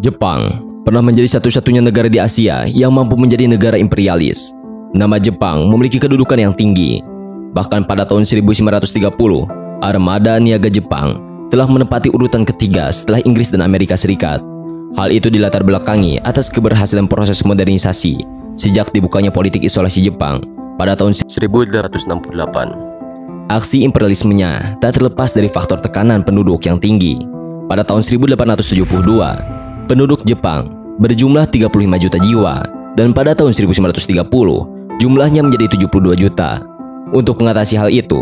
Jepang pernah menjadi satu-satunya negara di Asia yang mampu menjadi negara imperialis. Nama Jepang memiliki kedudukan yang tinggi. Bahkan pada tahun 1930, armada niaga Jepang telah menempati urutan ketiga setelah Inggris dan Amerika Serikat. Hal itu dilatar belakangi atas keberhasilan proses modernisasi sejak dibukanya politik isolasi Jepang pada tahun 1868. Aksi imperialismenya tak terlepas dari faktor tekanan penduduk yang tinggi. Pada tahun 1872, penduduk Jepang berjumlah 35 juta jiwa, dan pada tahun 1930 jumlahnya menjadi 72 juta. Untuk mengatasi hal itu,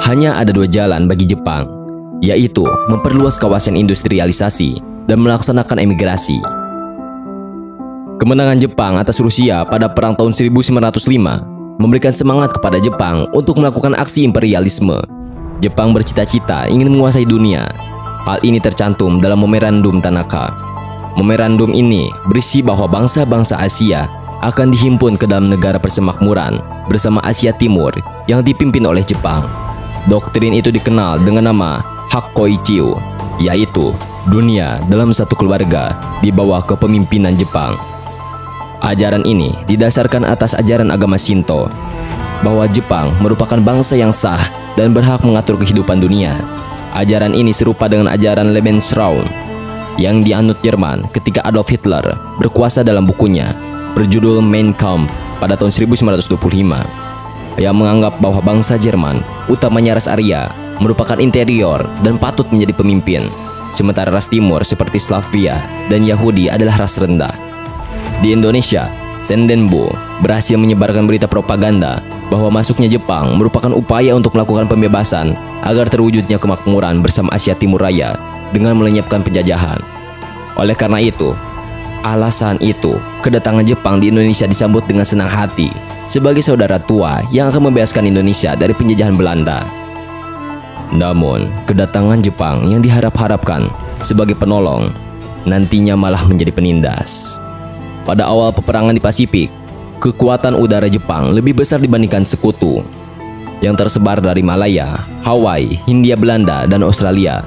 hanya ada dua jalan bagi Jepang, yaitu memperluas kawasan industrialisasi dan melaksanakan emigrasi. Kemenangan Jepang atas Rusia pada perang tahun 1905 memberikan semangat kepada Jepang untuk melakukan aksi imperialisme. Jepang bercita-cita ingin menguasai dunia. Hal ini tercantum dalam Memorandum Tanaka. Memorandum ini berisi bahwa bangsa-bangsa Asia akan dihimpun ke dalam negara persemakmuran bersama Asia Timur yang dipimpin oleh Jepang. Doktrin itu dikenal dengan nama Hakkoichiu, yaitu dunia dalam satu keluarga di bawah kepemimpinan Jepang. Ajaran ini didasarkan atas ajaran agama Shinto, bahwa Jepang merupakan bangsa yang sah dan berhak mengatur kehidupan dunia. Ajaran ini serupa dengan ajaran Lebensraum yang dianut Jerman ketika Adolf Hitler berkuasa dalam bukunya berjudul Mein Kampf pada tahun 1925, yang menganggap bahwa bangsa Jerman, utamanya ras Arya, merupakan interior dan patut menjadi pemimpin, sementara ras timur seperti Slavia dan Yahudi adalah ras rendah. Di Indonesia, Sendenbo berhasil menyebarkan berita propaganda bahwa masuknya Jepang merupakan upaya untuk melakukan pembebasan agar terwujudnya kemakmuran bersama Asia Timur Raya dengan melenyapkan penjajahan. Oleh karena itu, kedatangan Jepang di Indonesia disambut dengan senang hati sebagai saudara tua yang akan membebaskan Indonesia dari penjajahan Belanda. Namun, kedatangan Jepang yang diharap-harapkan sebagai penolong nantinya malah menjadi penindas. Pada awal peperangan di Pasifik, kekuatan udara Jepang lebih besar dibandingkan sekutu yang tersebar dari Malaya, Hawaii, Hindia Belanda, dan Australia.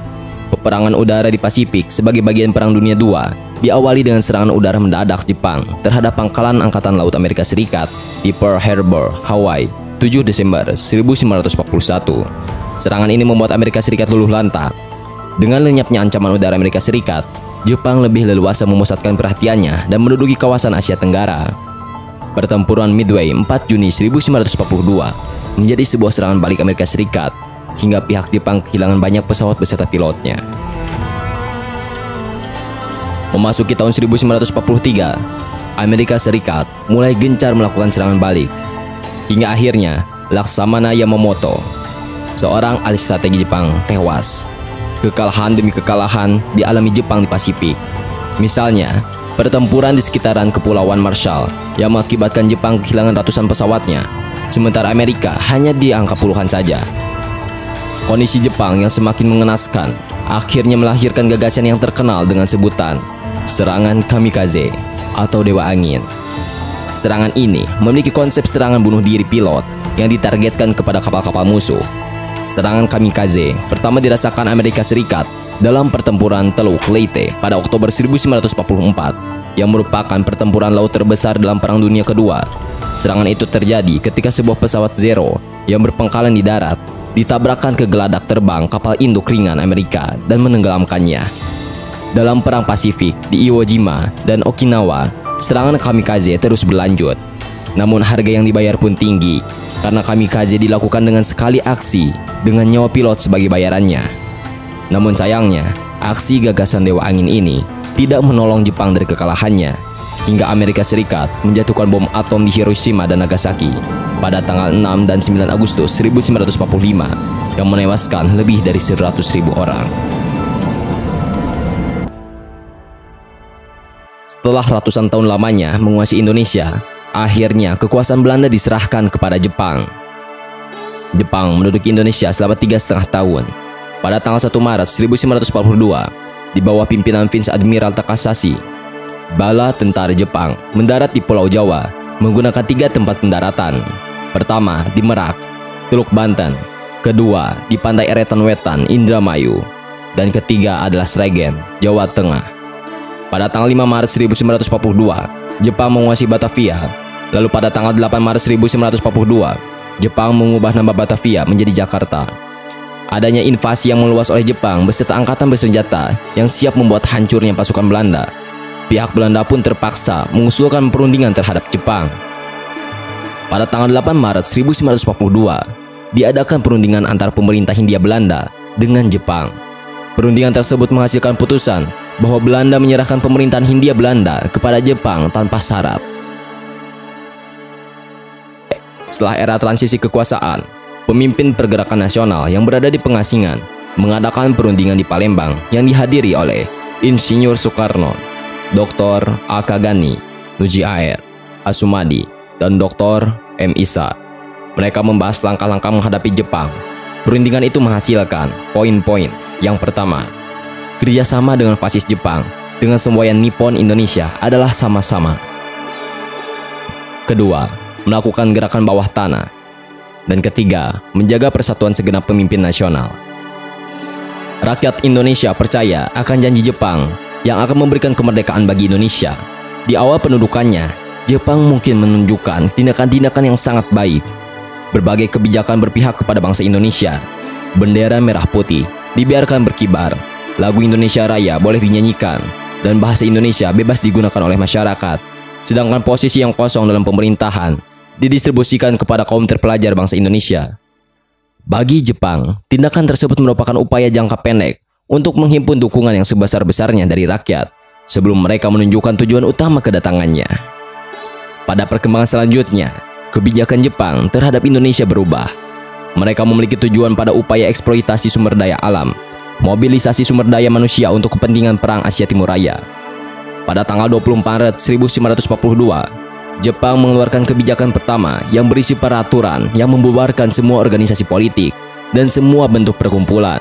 Peperangan udara di Pasifik sebagai bagian Perang Dunia II diawali dengan serangan udara mendadak Jepang terhadap pangkalan Angkatan Laut Amerika Serikat di Pearl Harbor, Hawaii, 7 Desember 1941. Serangan ini membuat Amerika Serikat luluh lantak. Dengan lenyapnya ancaman udara Amerika Serikat, Jepang lebih leluasa memusatkan perhatiannya dan menduduki kawasan Asia Tenggara. Pertempuran Midway 4 Juni 1942 menjadi sebuah serangan balik Amerika Serikat hingga pihak Jepang kehilangan banyak pesawat beserta pilotnya. Memasuki tahun 1943, Amerika Serikat mulai gencar melakukan serangan balik. Hingga akhirnya, Laksamana Yamamoto, seorang ahli strategi Jepang, tewas. Kekalahan demi kekalahan dialami Jepang di Pasifik. Misalnya, pertempuran di sekitaran Kepulauan Marshall yang mengakibatkan Jepang kehilangan ratusan pesawatnya, sementara Amerika hanya di angka puluhan saja. Kondisi Jepang yang semakin mengenaskan akhirnya melahirkan gagasan yang terkenal dengan sebutan serangan kamikaze atau dewa angin. Serangan ini memiliki konsep serangan bunuh diri pilot yang ditargetkan kepada kapal-kapal musuh. Serangan kamikaze pertama dirasakan Amerika Serikat dalam pertempuran Teluk Leyte pada Oktober 1944 yang merupakan pertempuran laut terbesar dalam Perang Dunia Kedua. Serangan itu terjadi ketika sebuah pesawat Zero yang berpangkalan di darat ditabrakkan ke geladak terbang kapal induk ringan Amerika dan menenggelamkannya. Dalam Perang Pasifik di Iwo Jima dan Okinawa, serangan kamikaze terus berlanjut. Namun harga yang dibayar pun tinggi karena kamikaze dilakukan dengan sekali aksi dengan nyawa pilot sebagai bayarannya. Namun sayangnya, aksi gagasan Dewa Angin ini tidak menolong Jepang dari kekalahannya hingga Amerika Serikat menjatuhkan bom atom di Hiroshima dan Nagasaki pada tanggal 6 dan 9 Agustus 1945 yang menewaskan lebih dari 100.000 orang. Setelah ratusan tahun lamanya menguasai Indonesia, akhirnya kekuasaan Belanda diserahkan kepada Jepang. Jepang menduduki Indonesia selama 3,5 tahun. Pada tanggal 1 Maret 1942, di bawah pimpinan Vice Admiral Takahashi, bala tentara Jepang mendarat di Pulau Jawa menggunakan 3 tempat pendaratan. Pertama di Merak, Teluk Banten, kedua di Pantai Eretan Wetan, Indramayu, dan ketiga adalah Sregen, Jawa Tengah. Pada tanggal 5 Maret 1942, Jepang menguasai Batavia. Lalu pada tanggal 8 Maret 1942, Jepang mengubah nama Batavia menjadi Jakarta. Adanya invasi yang meluas oleh Jepang beserta angkatan bersenjata yang siap membuat hancurnya pasukan Belanda. Pihak Belanda pun terpaksa mengusulkan perundingan terhadap Jepang. Pada tanggal 8 Maret 1942, diadakan perundingan antara pemerintah Hindia Belanda dengan Jepang. Perundingan tersebut menghasilkan putusan bahwa Belanda menyerahkan pemerintahan Hindia Belanda kepada Jepang tanpa syarat. Setelah era transisi kekuasaan, pemimpin pergerakan nasional yang berada di pengasingan mengadakan perundingan di Palembang yang dihadiri oleh Insinyur Soekarno, Dr. A.K. Gani, Nuji Air, Asumadi, dan Dr. M. Isa. Mereka membahas langkah-langkah menghadapi Jepang. Perundingan itu menghasilkan poin-poin. Yang pertama, kerjasama dengan fasis Jepang dengan semboyan Nippon Indonesia adalah sama-sama. Kedua, melakukan gerakan bawah tanah. Dan ketiga, menjaga persatuan segenap pemimpin nasional. Rakyat Indonesia percaya akan janji Jepang yang akan memberikan kemerdekaan bagi Indonesia. Di awal pendudukannya, Jepang mungkin menunjukkan tindakan-tindakan yang sangat baik. Berbagai kebijakan berpihak kepada bangsa Indonesia. Bendera merah putih dibiarkan berkibar, lagu Indonesia Raya boleh dinyanyikan, dan bahasa Indonesia bebas digunakan oleh masyarakat. Sedangkan posisi yang kosong dalam pemerintahan didistribusikan kepada kaum terpelajar bangsa Indonesia. Bagi Jepang, tindakan tersebut merupakan upaya jangka pendek untuk menghimpun dukungan yang sebesar-besarnya dari rakyat sebelum mereka menunjukkan tujuan utama kedatangannya. Pada perkembangan selanjutnya, kebijakan Jepang terhadap Indonesia berubah. Mereka memiliki tujuan pada upaya eksploitasi sumber daya alam, mobilisasi sumber daya manusia untuk kepentingan Perang Asia Timur Raya. Pada tanggal 24 Maret 1942, Jepang mengeluarkan kebijakan pertama yang berisi peraturan yang membubarkan semua organisasi politik dan semua bentuk perkumpulan.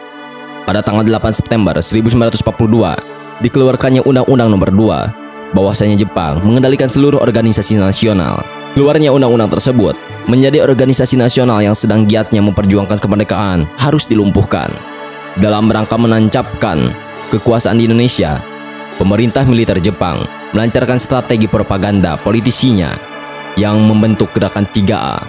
Pada tanggal 8 September 1942, dikeluarkannya Undang-Undang Nomor 2, bahwasanya Jepang mengendalikan seluruh organisasi nasional. Keluarnya undang-undang tersebut menjadi organisasi nasional yang sedang giatnya memperjuangkan kemerdekaan harus dilumpuhkan. Dalam rangka menancapkan kekuasaan di Indonesia, pemerintah militer Jepang melancarkan strategi propaganda politisinya yang membentuk gerakan 3A.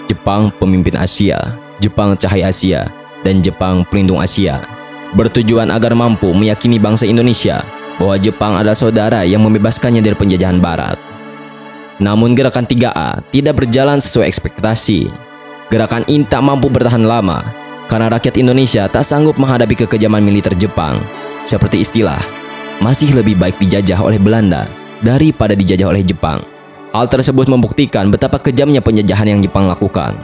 Jepang Pemimpin Asia, Jepang Cahaya Asia, dan Jepang Pelindung Asia. Bertujuan agar mampu meyakini bangsa Indonesia bahwa Jepang adalah saudara yang membebaskannya dari penjajahan Barat. Namun gerakan 3A tidak berjalan sesuai ekspektasi. Gerakan ini tak mampu bertahan lama karena rakyat Indonesia tak sanggup menghadapi kekejaman militer Jepang. Seperti istilah, masih lebih baik dijajah oleh Belanda daripada dijajah oleh Jepang. Hal tersebut membuktikan betapa kejamnya penjajahan yang Jepang lakukan.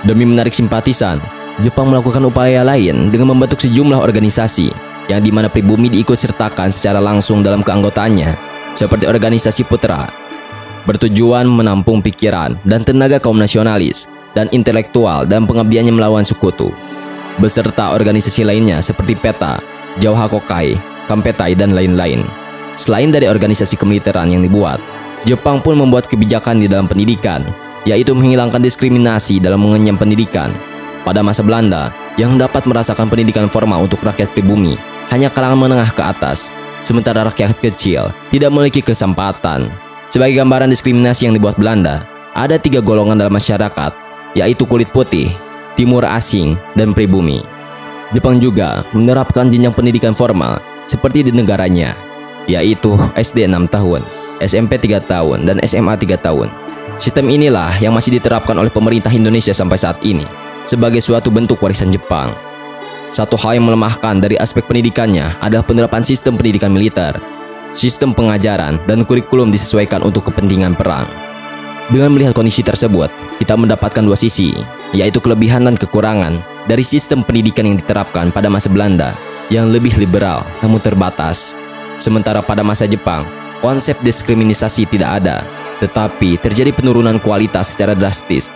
Demi menarik simpatisan, Jepang melakukan upaya lain dengan membentuk sejumlah organisasi yang dimana pribumi diikut sertakan secara langsung dalam keanggotaannya, seperti organisasi Putra, bertujuan menampung pikiran dan tenaga kaum nasionalis dan intelektual dan pengabdiannya melawan sekutu, beserta organisasi lainnya seperti PETA, Jauha Kokai, Kampetai, dan lain-lain. Selain dari organisasi kemiliteran yang dibuat, Jepang pun membuat kebijakan di dalam pendidikan, yaitu menghilangkan diskriminasi dalam mengenyam pendidikan. Pada masa Belanda, yang dapat merasakan pendidikan formal untuk rakyat pribumi hanya kalangan menengah ke atas, sementara rakyat kecil tidak memiliki kesempatan. Sebagai gambaran diskriminasi yang dibuat Belanda, ada 3 golongan dalam masyarakat, yaitu kulit putih, timur asing, dan pribumi. Jepang juga menerapkan jenjang pendidikan formal seperti di negaranya, yaitu SD 6 tahun, SMP 3 tahun, dan SMA 3 tahun. Sistem inilah yang masih diterapkan oleh pemerintah Indonesia sampai saat ini sebagai suatu bentuk warisan Jepang. Satu hal yang melemahkan dari aspek pendidikannya adalah penerapan sistem pendidikan militer. Sistem pengajaran dan kurikulum disesuaikan untuk kepentingan perang. Dengan melihat kondisi tersebut, kita mendapatkan 2 sisi, yaitu kelebihan dan kekurangan dari sistem pendidikan yang diterapkan pada masa Belanda yang lebih liberal namun terbatas. Sementara pada masa Jepang, konsep diskriminasi tidak ada, tetapi terjadi penurunan kualitas secara drastis,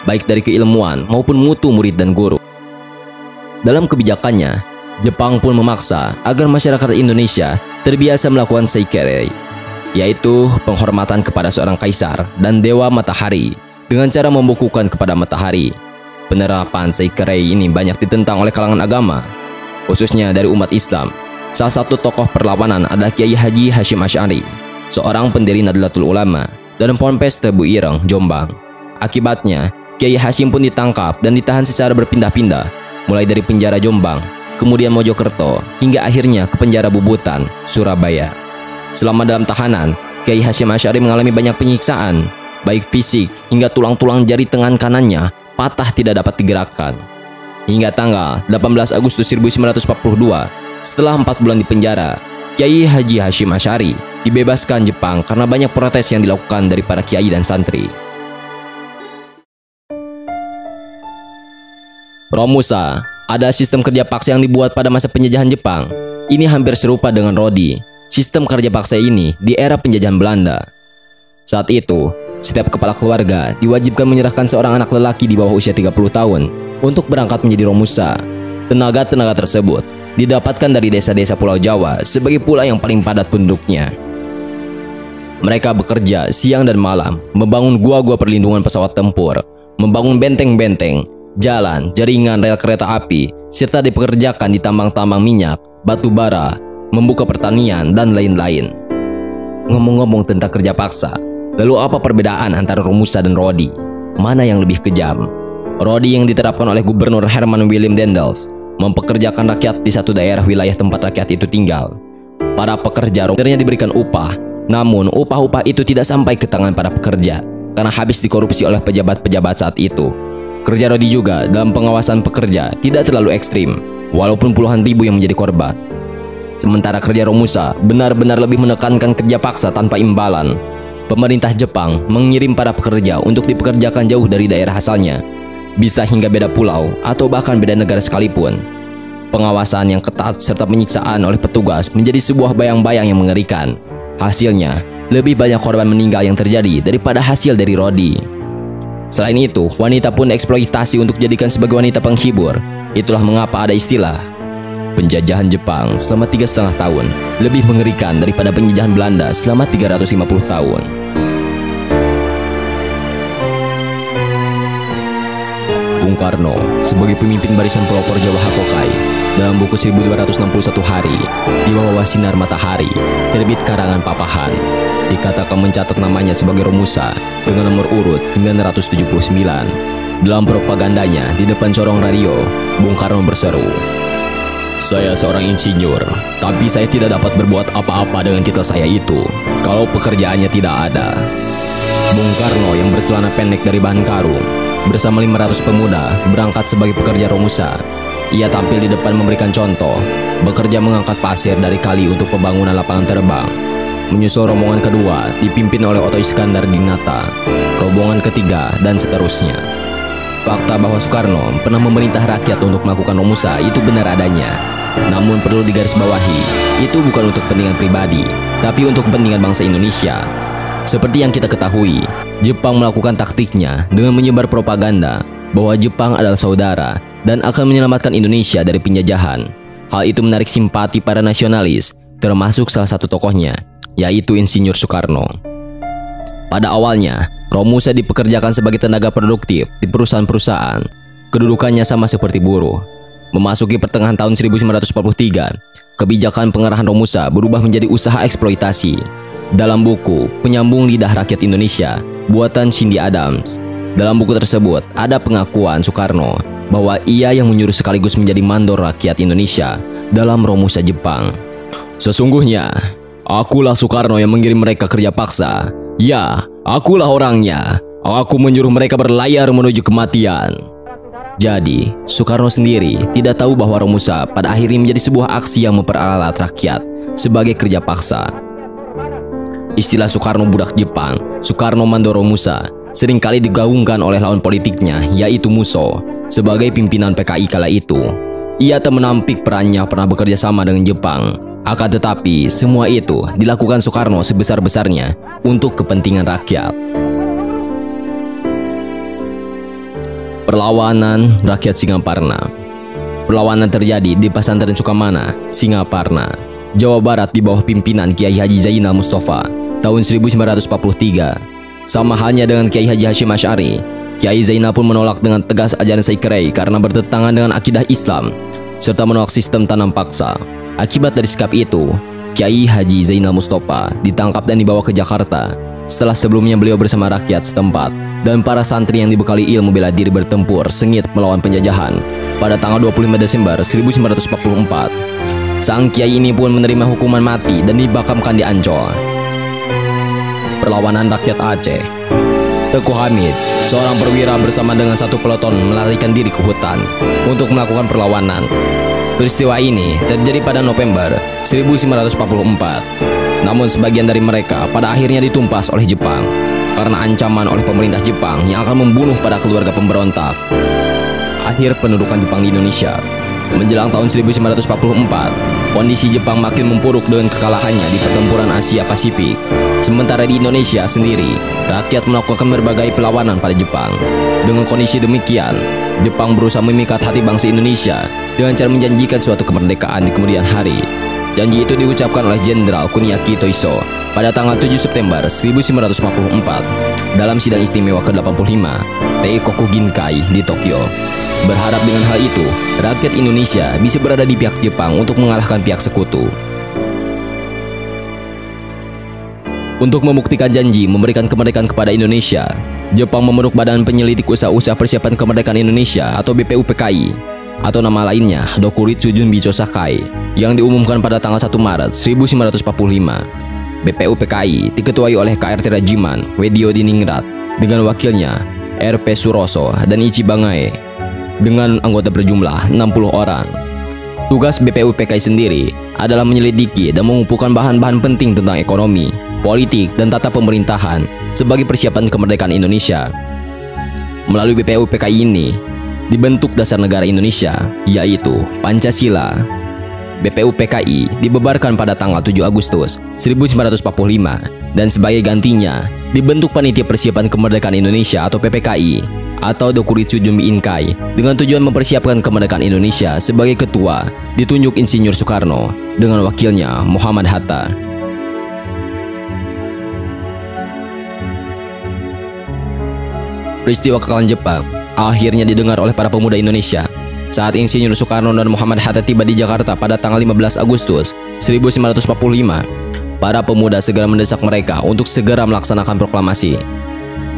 baik dari keilmuan maupun mutu murid dan guru. Dalam kebijakannya, Jepang pun memaksa agar masyarakat Indonesia terbiasa melakukan seikerei, yaitu penghormatan kepada seorang kaisar dan dewa matahari dengan cara membukukan kepada matahari. Penerapan seikerei ini banyak ditentang oleh kalangan agama, khususnya dari umat Islam. Salah satu tokoh perlawanan adalah Kiai Haji Hasyim Asy'ari, seorang pendiri Nahdlatul Ulama dan Ponpes Tebu Ireng, Jombang. Akibatnya, Kiai Hasyim pun ditangkap dan ditahan secara berpindah-pindah, mulai dari penjara Jombang, kemudian Mojokerto, hingga akhirnya ke penjara Bubutan, Surabaya. Selama dalam tahanan, Kiai Hasyim Asy'ari mengalami banyak penyiksaan, baik fisik hingga tulang-tulang jari tangan kanannya patah tidak dapat digerakkan. Hingga tanggal 18 Agustus 1942, setelah 4 bulan di penjara, Kiai Haji Hasyim Asy'ari dibebaskan Jepang karena banyak protes yang dilakukan dari para kiai dan santri. Romusa adalah sistem kerja paksa yang dibuat pada masa penjajahan Jepang. Ini hampir serupa dengan Rodi, sistem kerja paksa ini di era penjajahan Belanda. Saat itu, setiap kepala keluarga diwajibkan menyerahkan seorang anak lelaki di bawah usia 30 tahun untuk berangkat menjadi Romusa. Tenaga-tenaga tersebut didapatkan dari desa-desa Pulau Jawa sebagai pula yang paling padat penduduknya. Mereka bekerja siang dan malam, membangun gua-gua perlindungan pesawat tempur, membangun benteng-benteng, jalan, jaringan rel kereta api, serta dipekerjakan di tambang-tambang minyak, batu bara, membuka pertanian, dan lain-lain. Ngomong-ngomong tentang kerja paksa, lalu apa perbedaan antara Romusa dan Rodi? Mana yang lebih kejam? Rodi yang diterapkan oleh Gubernur Herman Willem Daendels mempekerjakan rakyat di satu daerah wilayah tempat rakyat itu tinggal. Para pekerja ternyata diberikan upah, namun upah-upah itu tidak sampai ke tangan para pekerja karena habis dikorupsi oleh pejabat-pejabat saat itu. Kerja Rodi juga dalam pengawasan pekerja tidak terlalu ekstrim, walaupun puluhan ribu yang menjadi korban. Sementara kerja Romusa benar-benar lebih menekankan kerja paksa tanpa imbalan. Pemerintah Jepang mengirim para pekerja untuk dipekerjakan jauh dari daerah asalnya, bisa hingga beda pulau atau bahkan beda negara sekalipun. Pengawasan yang ketat serta penyiksaan oleh petugas menjadi sebuah bayang-bayang yang mengerikan. Hasilnya, lebih banyak korban meninggal yang terjadi daripada hasil dari Rodi. Selain itu, wanita pun dieksploitasi untuk dijadikan sebagai wanita penghibur. Itulah mengapa ada istilah penjajahan Jepang selama 3,5 tahun lebih mengerikan daripada penjajahan Belanda selama 350 tahun. Bung Karno sebagai pemimpin barisan pelopor Jawa Hakokai dalam buku 1261 Hari di bawah sinar matahari terbit karangan Papahan dikatakan mencatat namanya sebagai Romusa dengan nomor urut 979. Dalam propagandanya di depan corong radio, Bung Karno berseru, "Saya seorang insinyur, tapi saya tidak dapat berbuat apa-apa dengan titel saya itu kalau pekerjaannya tidak ada." Bung Karno yang bercelana pendek dari bahan karung bersama 500 pemuda berangkat sebagai pekerja Romusa. Ia tampil di depan memberikan contoh, bekerja mengangkat pasir dari kali untuk pembangunan lapangan terbang. Menyusul rombongan kedua dipimpin oleh Otto Iskandar Dinata, rombongan ketiga, dan seterusnya. Fakta bahwa Soekarno pernah memerintah rakyat untuk melakukan Romusa itu benar adanya. Namun perlu digarisbawahi, itu bukan untuk kepentingan pribadi, tapi untuk kepentingan bangsa Indonesia. Seperti yang kita ketahui, Jepang melakukan taktiknya dengan menyebar propaganda bahwa Jepang adalah saudara dan akan menyelamatkan Indonesia dari penjajahan. Hal itu menarik simpati para nasionalis, termasuk salah satu tokohnya, yaitu Insinyur Soekarno. Pada awalnya, Romusa dipekerjakan sebagai tenaga produktif di perusahaan-perusahaan. Kedudukannya sama seperti buruh. Memasuki pertengahan tahun 1943, kebijakan pengerahan Romusa berubah menjadi usaha eksploitasi. Dalam buku Penyambung Lidah Rakyat Indonesia, buatan Cindy Adams, dalam buku tersebut ada pengakuan Soekarno bahwa ia yang menyuruh sekaligus menjadi mandor rakyat Indonesia dalam Romusa Jepang. "Sesungguhnya, akulah Soekarno yang mengirim mereka kerja paksa. Ya, akulah orangnya. Aku menyuruh mereka berlayar menuju kematian." Jadi, Soekarno sendiri tidak tahu bahwa Romusa pada akhirnya menjadi sebuah aksi yang memperalat rakyat sebagai kerja paksa. Istilah Soekarno budak Jepang, Soekarno Mandor Romusa, seringkali digaungkan oleh lawan politiknya, yaitu Musso, sebagai pimpinan PKI kala itu. Ia tak menampik perannya pernah bekerja sama dengan Jepang. Akan tetapi, semua itu dilakukan Soekarno sebesar-besarnya untuk kepentingan rakyat. Perlawanan rakyat Singaparna. Perlawanan terjadi di Pesantren Sukamana, Singaparna, Jawa Barat di bawah pimpinan Kiai Haji Zainal Mustafa tahun 1943. Sama halnya dengan Kiai Haji Hasyim Asy'ari, Kiai Zainal pun menolak dengan tegas ajaran Syekh Keraih karena bertentangan dengan akidah Islam serta menolak sistem tanam paksa. Akibat dari sikap itu, Kiai Haji Zainal Mustafa ditangkap dan dibawa ke Jakarta. Setelah sebelumnya beliau bersama rakyat setempat dan para santri yang dibekali ilmu bela diri bertempur sengit melawan penjajahan pada tanggal 25 Desember 1944. Sang kiai ini pun menerima hukuman mati dan dimakamkan di Ancol. Perlawanan rakyat Aceh. Teguh Hamid, seorang perwira bersama dengan satu peleton melarikan diri ke hutan untuk melakukan perlawanan. Peristiwa ini terjadi pada November 1944. Namun sebagian dari mereka pada akhirnya ditumpas oleh Jepang karena ancaman oleh pemerintah Jepang yang akan membunuh pada keluarga pemberontak. Akhir pendudukan Jepang di Indonesia. Menjelang tahun 1944, kondisi Jepang makin memburuk dengan kekalahannya di pertempuran Asia Pasifik. Sementara di Indonesia sendiri, rakyat melakukan berbagai perlawanan pada Jepang. Dengan kondisi demikian, Jepang berusaha memikat hati bangsa Indonesia dengan cara menjanjikan suatu kemerdekaan di kemudian hari. Janji itu diucapkan oleh Jenderal Kuniaki Toiso pada tanggal 7 September 1944 dalam sidang istimewa ke-85 Teikoku Ginkai di Tokyo. Berharap dengan hal itu, rakyat Indonesia bisa berada di pihak Jepang untuk mengalahkan pihak sekutu. Untuk membuktikan janji memberikan kemerdekaan kepada Indonesia, Jepang membentuk Badan Penyelidik Usaha-usaha Persiapan Kemerdekaan Indonesia atau BPUPKI, atau nama lainnya Dokuritsu Junbicho Sakai, yang diumumkan pada tanggal 1 Maret 1945. BPUPKI diketuai oleh KRT Rajiman Wedio Diningrat dengan wakilnya RP Suroso dan Ichi Bangae dengan anggota berjumlah 60 orang. Tugas BPUPKI sendiri adalah menyelidiki dan mengumpulkan bahan-bahan penting tentang ekonomi, politik, dan tata pemerintahan sebagai persiapan kemerdekaan Indonesia. Melalui BPUPKI ini dibentuk dasar negara Indonesia, yaitu Pancasila. BPUPKI dibubarkan pada tanggal 7 Agustus 1945 dan sebagai gantinya dibentuk Panitia Persiapan Kemerdekaan Indonesia atau PPKI atau Dokuritsu Junbi Inkai dengan tujuan mempersiapkan kemerdekaan Indonesia. Sebagai ketua ditunjuk Insinyur Soekarno dengan wakilnya Muhammad Hatta. Peristiwa kekalahan Jepang akhirnya didengar oleh para pemuda Indonesia saat Insinyur Soekarno dan Muhammad Hatta tiba di Jakarta pada tanggal 15 Agustus 1945. Para pemuda segera mendesak mereka untuk segera melaksanakan proklamasi.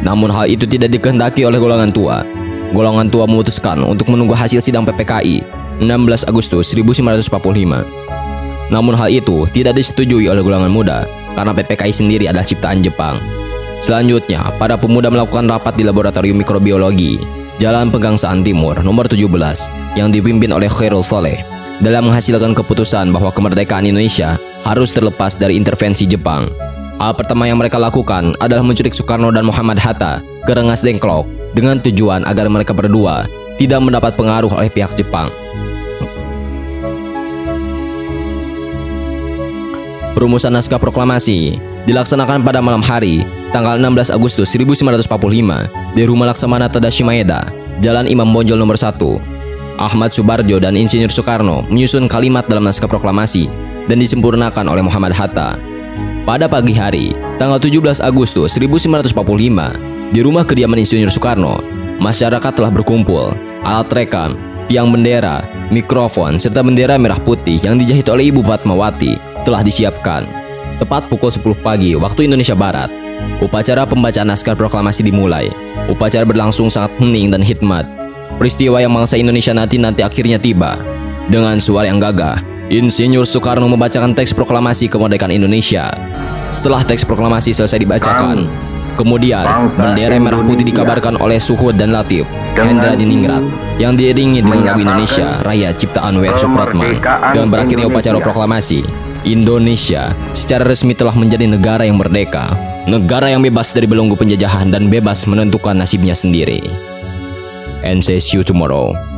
Namun hal itu tidak dikehendaki oleh golongan tua. Golongan tua memutuskan untuk menunggu hasil sidang PPKI 16 Agustus 1945. Namun hal itu tidak disetujui oleh golongan muda karena PPKI sendiri adalah ciptaan Jepang. Selanjutnya, para pemuda melakukan rapat di Laboratorium Mikrobiologi Jalan Pegangsaan Timur nomor 17 yang dipimpin oleh Khairul Soleh dalam menghasilkan keputusan bahwa kemerdekaan Indonesia harus terlepas dari intervensi Jepang. Hal pertama yang mereka lakukan adalah menculik Soekarno dan Muhammad Hatta ke Rengas Dengklok dengan tujuan agar mereka berdua tidak mendapat pengaruh oleh pihak Jepang. Perumusan naskah proklamasi dilaksanakan pada malam hari tanggal 16 Agustus 1945 di Rumah Laksamana Tadashi Maeda, Jalan Imam Bonjol nomor 1. Ahmad Subarjo dan Insinyur Soekarno menyusun kalimat dalam naskah proklamasi dan disempurnakan oleh Muhammad Hatta. Pada pagi hari, tanggal 17 Agustus 1945, di rumah kediaman Insinyur Soekarno, masyarakat telah berkumpul. Alat rekam, tiang bendera, mikrofon, serta bendera merah putih yang dijahit oleh Ibu Fatmawati telah disiapkan. Tepat pukul 10 pagi waktu Indonesia Barat, upacara pembacaan naskah proklamasi dimulai. Upacara berlangsung sangat hening dan hikmat. Peristiwa yang bangsa Indonesia nanti akhirnya tiba. Dengan suara yang gagah, Insinyur Soekarno membacakan teks proklamasi kemerdekaan Indonesia. Setelah teks proklamasi selesai dibacakan, kemudian bendera merah putih dikabarkan oleh Suhud dan Latif Hendra Diningrat yang diiringi dengan lagu Indonesia Raya ciptaan W.R. Supratman. Dengan berakhirnya upacara proklamasi, Indonesia secara resmi telah menjadi negara yang merdeka, negara yang bebas dari belenggu penjajahan dan bebas menentukan nasibnya sendiri. And see you tomorrow.